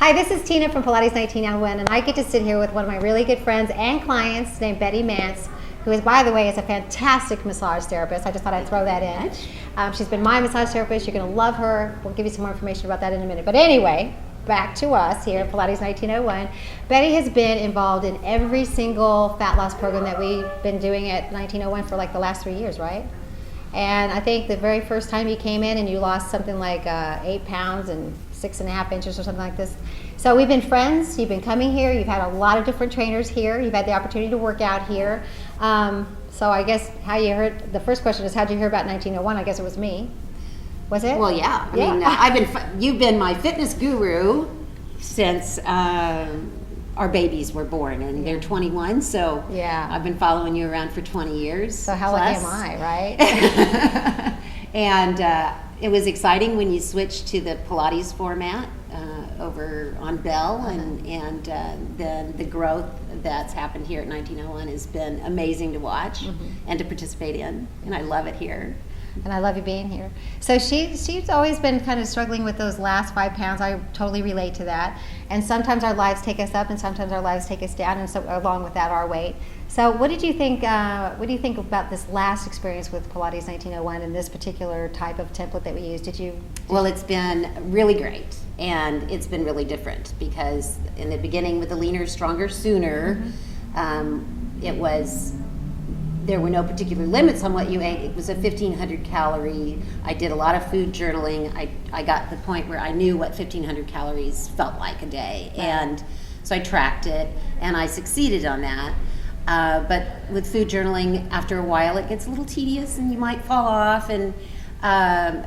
Hi, this is Tina from Pilates 1901, and I get to sit here with one of my really good friends and clients named Betty Mantz, who is, by the way, is a fantastic massage therapist. I just thought I'd throw that in. She's been my massage therapist. You're going to love her. We'll give you some more information about that in a minute. But anyway, back to us here at Pilates 1901. Betty has been involved in every single fat loss program that we've been doing at 1901 for like the last 3 years, right? And I think the very first time you came in and you lost something like 8 pounds and 6.5 inches or something like this. So we've been friends. You've been coming here. You've had a lot of different trainers here. You've had the opportunity to work out here. So I guess how you heard, the first question is, how did you hear about 1901? I guess it was me. Was it? Well, yeah. I mean, you've been my fitness guru since our babies were born, and they're 21, so yeah, I've been following you around for 20 years. So how lucky am I, right? And it was exciting when you switched to the Pilates format over on Bell, and then the growth that's happened here at 1901 has been amazing to watch and to participate in, and I love it here. And I love you being here. So she's always been kind of struggling with those last 5 pounds. I totally relate to that. And sometimes our lives take us up, and sometimes our lives take us down, and so along with that, our weight. So what did you think? What do you think about this last experience with Pilates 1901 and this particular type of template that we used? Well, it's been really great, and it's been really different because in the beginning with the leaner, stronger, sooner, there were no particular limits on what you ate. It was a 1,500 calorie. I did a lot of food journaling. I got to the point where I knew what 1,500 calories felt like a day. Right. And so I tracked it, and I succeeded on that. But with food journaling, after a while, it gets a little tedious, and you might fall off. And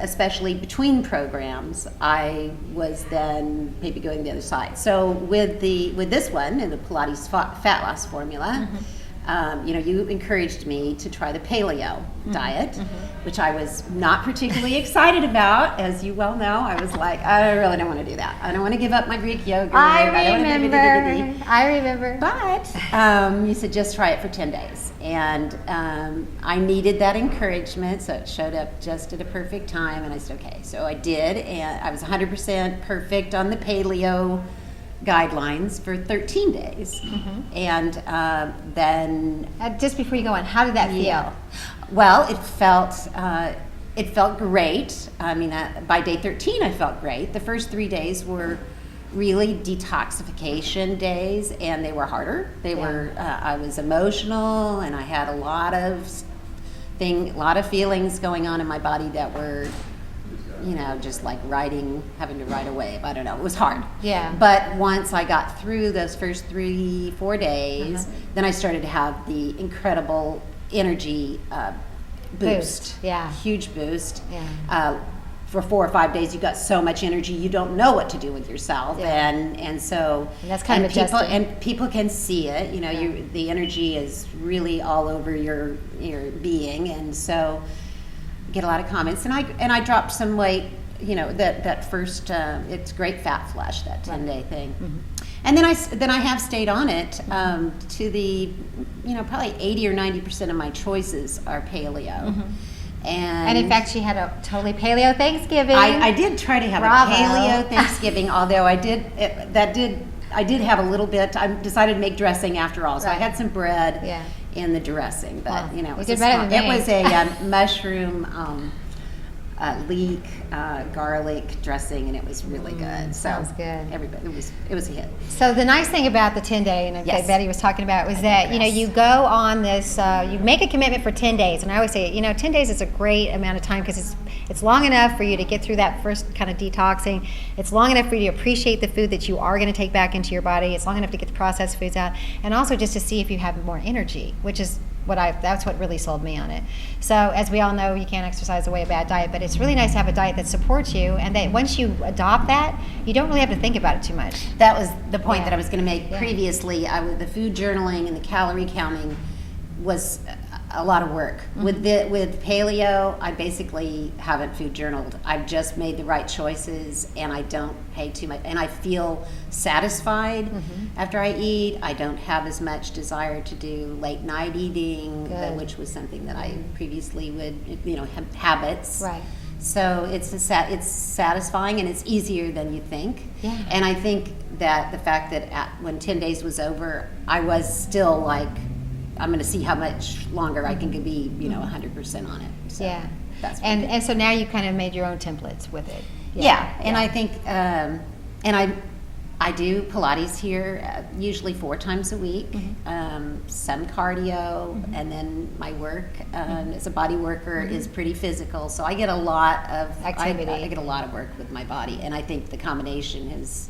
especially between programs, I was then maybe going the other side. So with this one, in the Pilates Fat Loss Formula, you encouraged me to try the paleo diet, which I was not particularly excited about. As you well know, I was like, I really don't want to do that. I don't want to give up my Greek yogurt. I remember. But you said just try it for 10 days. And I needed that encouragement, so it showed up just at a perfect time. And I said, okay. So I did, and I was 100% perfect on the paleo guidelines for 13 days. And then just before you go on, how did that feel? Well, it felt great. I mean, by day 13 I felt great. The first 3 days were really detoxification days, and they were harder. I was emotional, and I had a lot of feelings going on in my body that were, just like having to ride a wave. I don't know. It was hard. Yeah. But once I got through those first 3-4 days, then I started to have the incredible energy boost. Yeah. Huge boost. Yeah. For 4 or 5 days, you got so much energy, you don't know what to do with yourself. Yeah. And so that's kind of adjusting. People can see it. The energy is really all over your being, and so get a lot of comments, and I dropped some weight, that first it's great fat flush, that 10-day thing. And then I have stayed on it to the probably 80 or 90% of my choices are paleo. And in fact, she had a totally paleo Thanksgiving. I did try to have Bravo. a paleo Thanksgiving, although I did have a little bit. I decided to make dressing after all, so I had some bread in the dressing, but it was a mushroom leek garlic dressing, and it was really good. Sounds good. Everybody, it was a hit. So the nice thing about the 10-day, and Yes. Betty was talking about, was that you go on this, you make a commitment for 10 days, and I always say 10 days is a great amount of time because it's long enough for you to get through that first kind of detoxing. It's long enough for you to appreciate the food that you are going to take back into your body. It's long enough to get the processed foods out, and also just to see if you have more energy, which is that's what really sold me on it. So as we all know, you can't exercise away a bad diet, but it's really nice to have a diet that supports you, and that once you adopt that, you don't really have to think about it too much. That was the point that I was going to make previously. The food journaling and the calorie counting was a lot of work. With paleo, I basically haven't food journaled. I've just made the right choices, and I don't pay too much, and I feel satisfied after I eat. I don't have as much desire to do late night eating, which was something that I previously would, have habits. Right. So it's satisfying, and it's easier than you think. Yeah. And I think that the fact that when 10 days was over, I was still like, I'm going to see how much longer I can be, 100% on it. So Yeah. That's And so now you kind of made your own templates with it. Yeah, and I think, and I do Pilates here usually 4 times a week, some cardio, and then my work as a body worker is pretty physical. So I get a lot of activity. I get a lot of work with my body, and I think the combination has,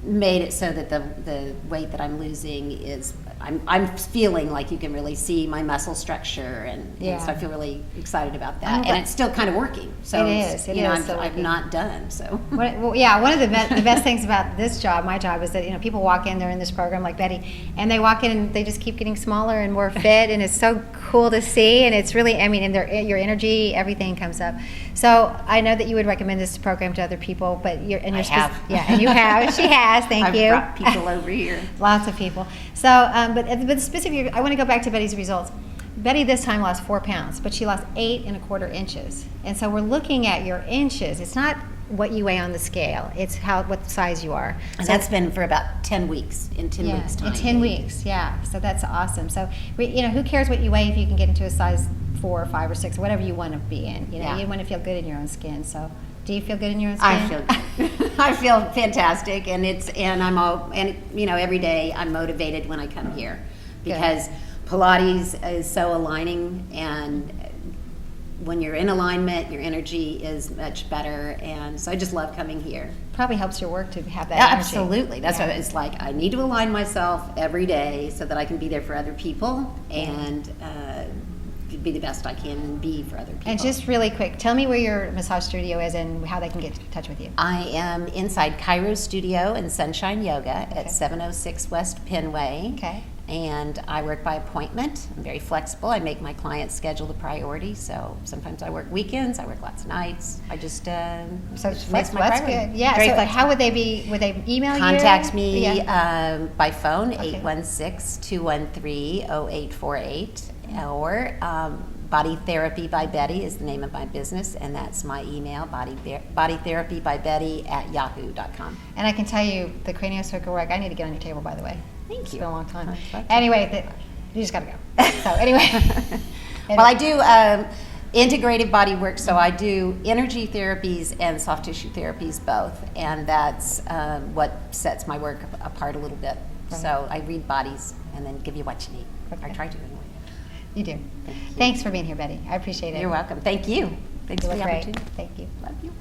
made it so that the weight that I'm losing is I'm feeling like you can really see my muscle structure, and so I feel really excited about that. And it's still kind of working. So It is I'm not done. So one of the best things about this job, my job, is that people walk in, they're in this program like Betty, and they walk in and they just keep getting smaller and more fit, and it's so cool to see. And it's really, and your energy, everything comes up. So I know that you would recommend this program to other people, but I have. And you have. She has. Thank you. I've brought people over here. Lots of people. So, but specifically, I want to go back to Betty's results. Betty this time lost 4 pounds, but she lost 8 1/4 inches. And so we're looking at your inches. It's not what you weigh on the scale. It's what size you are. And that's been for about 10 weeks, in 10 weeks time. In 10 weeks, yeah. So that's awesome. So, who cares what you weigh if you can get into a size 4 or 5 or 6, whatever you want to be in. You want to feel good in your own skin. So do you feel good in your own skin? I feel good. I feel fantastic, and every day I'm motivated when I come here because Pilates is so aligning, and when you're in alignment, your energy is much better, and so I just love coming here. Probably helps your work to have that energy. Absolutely. That's what it's like. I need to align myself every day so that I can be there for other people and be the best I can be for other people. And just really quick, tell me where your massage studio is and how they can get in touch with you. I am inside Cairo's studio in Sunshine Yoga at 706 West Penway. Okay. And I work by appointment. I'm very flexible. I make my clients' schedule the priority. So sometimes I work weekends. I work lots of nights. I just so makes my that's priority. good. Yeah. Very so flexible. how would they email you? Contact me by phone, Okay. 816-213-0848, or Body Therapy by Betty is the name of my business, and that's my email, bodytherapybybetty@yahoo.com. And I can tell you, the craniosacral work, I need to get on your table, by the way. Thank It's you. been a long time. My pleasure. Anyway, you just got to go. So anyway. Well, I do integrative body work, so I do energy therapies and soft tissue therapies both, and that's what sets my work apart a little bit. Right. So I read bodies and then give you what you need. Okay. I try to anyway. You do. Thank you. Thanks for being here, Betty. I appreciate it. You're welcome. Thank you. Thanks You for look the great. opportunity. Thank you. Love you.